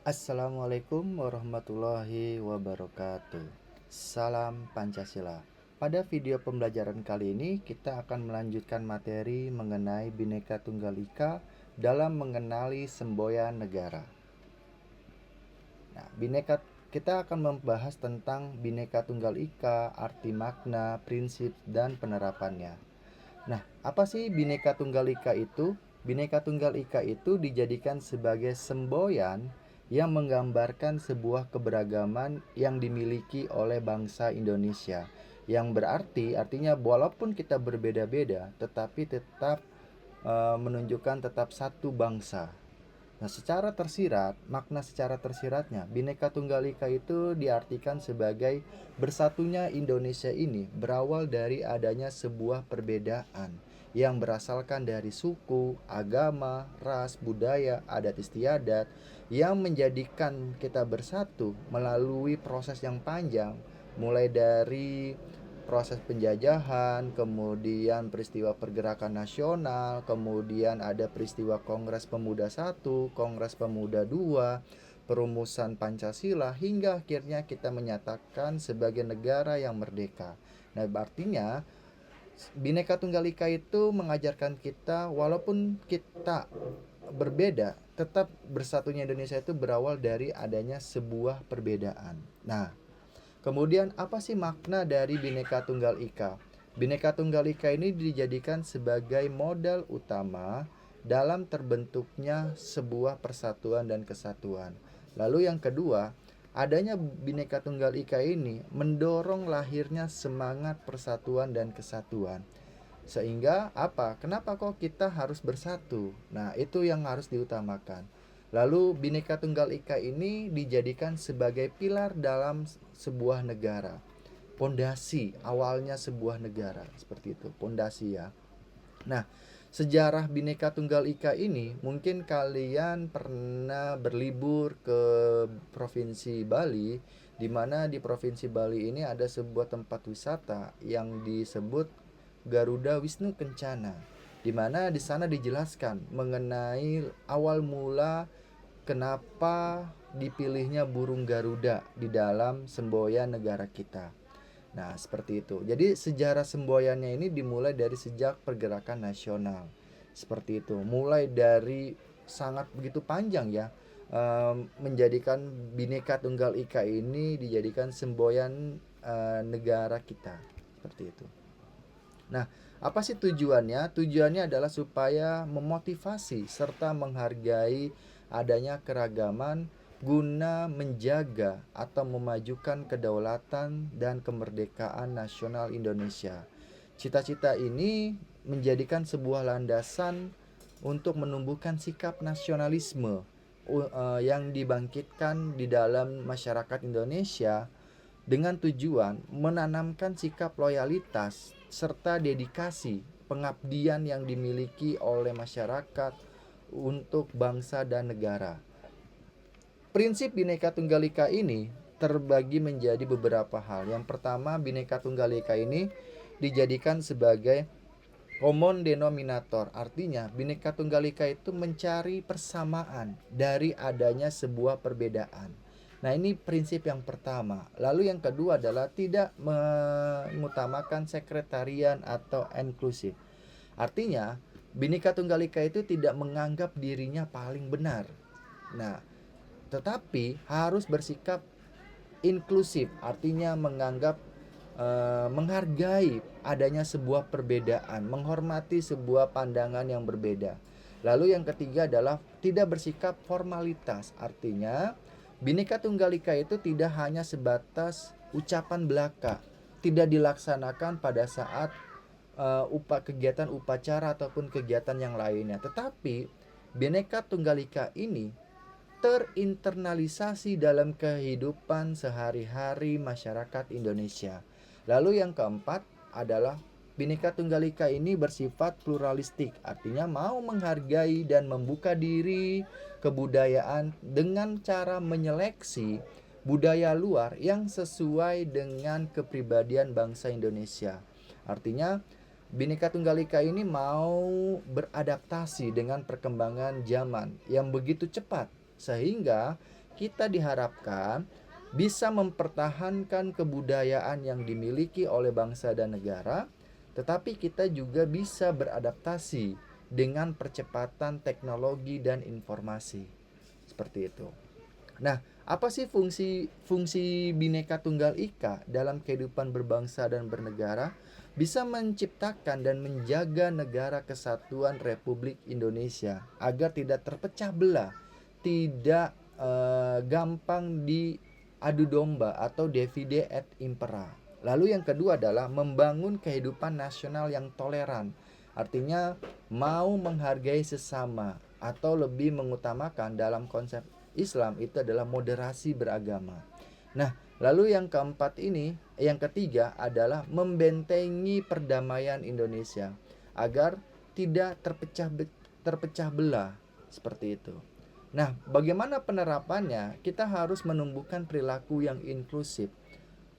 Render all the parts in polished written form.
Assalamualaikum warahmatullahi wabarakatuh. Salam Pancasila. Pada video pembelajaran kali ini kita akan melanjutkan materi mengenai Bhinneka Tunggal Ika dalam mengenali semboyan negara. Nah, kita akan membahas tentang Bhinneka Tunggal Ika, arti makna, prinsip, dan penerapannya. Nah, apa sih Bhinneka Tunggal Ika itu? Bhinneka Tunggal Ika itu dijadikan sebagai semboyan yang menggambarkan sebuah keberagaman yang dimiliki oleh bangsa Indonesia. Yang berarti artinya walaupun kita berbeda-beda, tetapi tetap menunjukkan tetap satu bangsa. Nah, makna secara tersiratnya, Bhinneka Tunggal Ika itu diartikan sebagai bersatunya Indonesia ini berawal dari adanya sebuah perbedaan yang berasalkan dari suku, agama, ras, budaya, adat istiadat yang menjadikan kita bersatu melalui proses yang panjang, mulai dari proses penjajahan, kemudian peristiwa pergerakan nasional, kemudian ada peristiwa Kongres Pemuda 1, Kongres Pemuda 2, perumusan Pancasila, hingga akhirnya kita menyatakan sebagai negara yang merdeka. Nah, artinya Bhinneka Tunggal Ika itu mengajarkan kita walaupun kita berbeda, tetap bersatunya Indonesia itu berawal dari adanya sebuah perbedaan. Nah, kemudian apa sih makna dari Bhinneka Tunggal Ika? Bhinneka Tunggal Ika ini dijadikan sebagai modal utama dalam terbentuknya sebuah persatuan dan kesatuan. Lalu yang kedua, adanya Bhinneka Tunggal Ika ini mendorong lahirnya semangat persatuan dan kesatuan. Sehingga apa? Kenapa kok kita harus bersatu? Nah, itu yang harus diutamakan. Lalu Bhinneka Tunggal Ika ini dijadikan sebagai pilar dalam sebuah negara. Pondasi awalnya sebuah negara, seperti itu. Pondasi ya. Nah, sejarah Bhinneka Tunggal Ika ini mungkin kalian pernah berlibur ke Provinsi Bali, di mana di Provinsi Bali ini ada sebuah tempat wisata yang disebut Garuda Wisnu Kencana, di mana di sana dijelaskan mengenai awal mula kenapa dipilihnya burung Garuda di dalam semboyan negara kita. Nah, seperti itu. Jadi sejarah semboyannya ini dimulai dari sejak pergerakan nasional. Seperti itu. Mulai dari sangat begitu panjang ya. Menjadikan Bhinneka Tunggal Ika ini dijadikan semboyan negara kita. Seperti itu. Nah, apa sih tujuannya? Tujuannya adalah supaya memotivasi serta menghargai adanya keragaman guna menjaga atau memajukan kedaulatan dan kemerdekaan nasional Indonesia. Cita-cita ini menjadikan sebuah landasan untuk menumbuhkan sikap nasionalisme yang dibangkitkan di dalam masyarakat Indonesia dengan tujuan menanamkan sikap loyalitas serta dedikasi pengabdian yang dimiliki oleh masyarakat untuk bangsa dan negara. Prinsip Bhinneka Tunggal Ika ini terbagi menjadi beberapa hal. Yang pertama, Bhinneka Tunggal Ika ini dijadikan sebagai common denominator. Artinya, Bhinneka Tunggal Ika itu mencari persamaan dari adanya sebuah perbedaan. Nah, ini prinsip yang pertama. Lalu yang kedua adalah tidak mengutamakan sekretarian atau inklusif. Artinya, Bhinneka Tunggal Ika itu tidak menganggap dirinya paling benar. Nah, tetapi harus bersikap inklusif, artinya menghargai adanya sebuah perbedaan, menghormati sebuah pandangan yang berbeda. Lalu yang ketiga adalah tidak bersikap formalitas, artinya Bhinneka Tunggal Ika itu tidak hanya sebatas ucapan belaka, tidak dilaksanakan pada saat kegiatan upacara ataupun kegiatan yang lainnya, tetapi Bhinneka Tunggal Ika ini terinternalisasi dalam kehidupan sehari-hari masyarakat Indonesia. Lalu yang keempat adalah Bhinneka Tunggal Ika ini bersifat pluralistik, artinya mau menghargai dan membuka diri kebudayaan dengan cara menyeleksi budaya luar yang sesuai dengan kepribadian bangsa Indonesia. Artinya Bhinneka Tunggal Ika ini mau beradaptasi dengan perkembangan zaman yang begitu cepat, sehingga kita diharapkan bisa mempertahankan kebudayaan yang dimiliki oleh bangsa dan negara, tetapi kita juga bisa beradaptasi dengan percepatan teknologi dan informasi. Seperti itu. Nah, apa sih fungsi Bhinneka Tunggal Ika dalam kehidupan berbangsa dan bernegara? Bisa menciptakan dan menjaga negara kesatuan Republik Indonesia agar tidak terpecah belah, tidak gampang diadu domba atau divide et impera. Lalu yang kedua adalah membangun kehidupan nasional yang toleran. Artinya mau menghargai sesama atau lebih mengutamakan dalam konsep Islam itu adalah moderasi beragama. Nah, lalu yang ketiga adalah membentengi perdamaian Indonesia agar tidak terpecah belah seperti itu. Nah, bagaimana penerapannya? Kita harus menumbuhkan perilaku yang inklusif,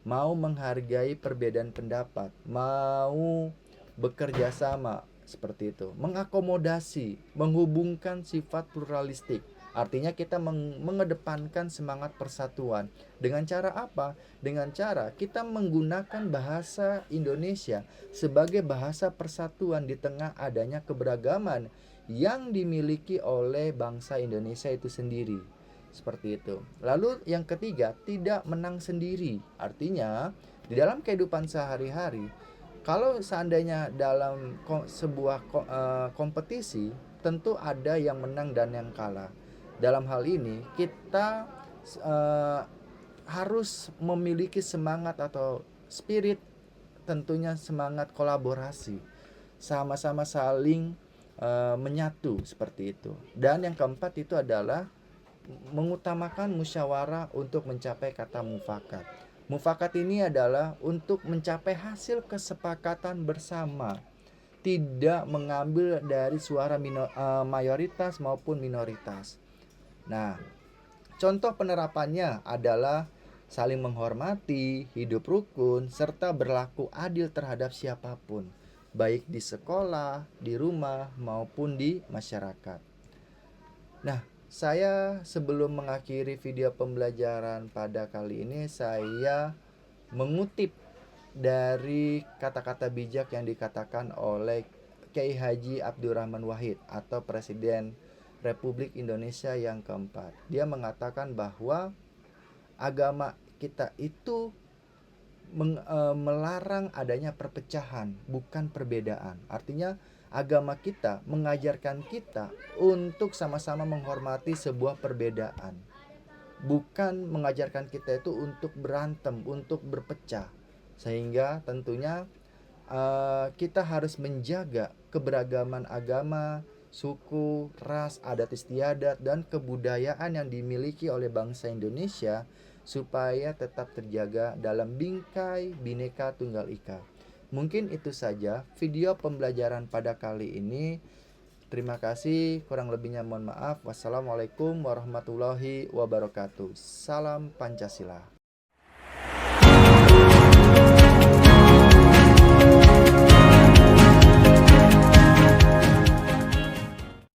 mau menghargai perbedaan pendapat, mau bekerja sama seperti itu, mengakomodasi, menghubungkan sifat pluralistik. Artinya kita mengedepankan semangat persatuan. Dengan cara apa? Dengan cara kita menggunakan bahasa Indonesia sebagai bahasa persatuan di tengah adanya keberagaman yang dimiliki oleh bangsa Indonesia itu sendiri. Seperti itu. Lalu yang ketiga, tidak menang sendiri. Artinya di dalam kehidupan sehari-hari, kalau seandainya dalam sebuah kompetisi, tentu ada yang menang dan yang kalah. Dalam hal ini kita harus memiliki semangat atau spirit, tentunya semangat kolaborasi, sama-sama saling menyatu seperti itu. Dan yang keempat itu adalah mengutamakan musyawarah untuk mencapai kata mufakat. Mufakat ini adalah untuk mencapai hasil kesepakatan bersama, tidak mengambil dari suara mayoritas maupun minoritas. Nah, contoh penerapannya adalah saling menghormati, hidup rukun, serta berlaku adil terhadap siapapun, baik di sekolah, di rumah, maupun di masyarakat. Nah, saya sebelum mengakhiri video pembelajaran pada kali ini, saya mengutip dari kata-kata bijak yang dikatakan oleh Kiai Haji Abdurrahman Wahid atau Presiden Republik Indonesia yang keempat. Dia mengatakan bahwa agama kita itu melarang adanya perpecahan, bukan perbedaan. Artinya agama kita mengajarkan kita untuk sama-sama menghormati sebuah perbedaan, bukan mengajarkan kita itu untuk berantem, untuk berpecah. Sehingga tentunya kita harus menjaga keberagaman agama, suku, ras, adat istiadat, dan kebudayaan yang dimiliki oleh bangsa Indonesia supaya tetap terjaga dalam bingkai Bhinneka Tunggal Ika. Mungkin itu saja video pembelajaran pada kali ini. Terima kasih, kurang lebihnya mohon maaf. Wassalamualaikum warahmatullahi wabarakatuh. Salam Pancasila.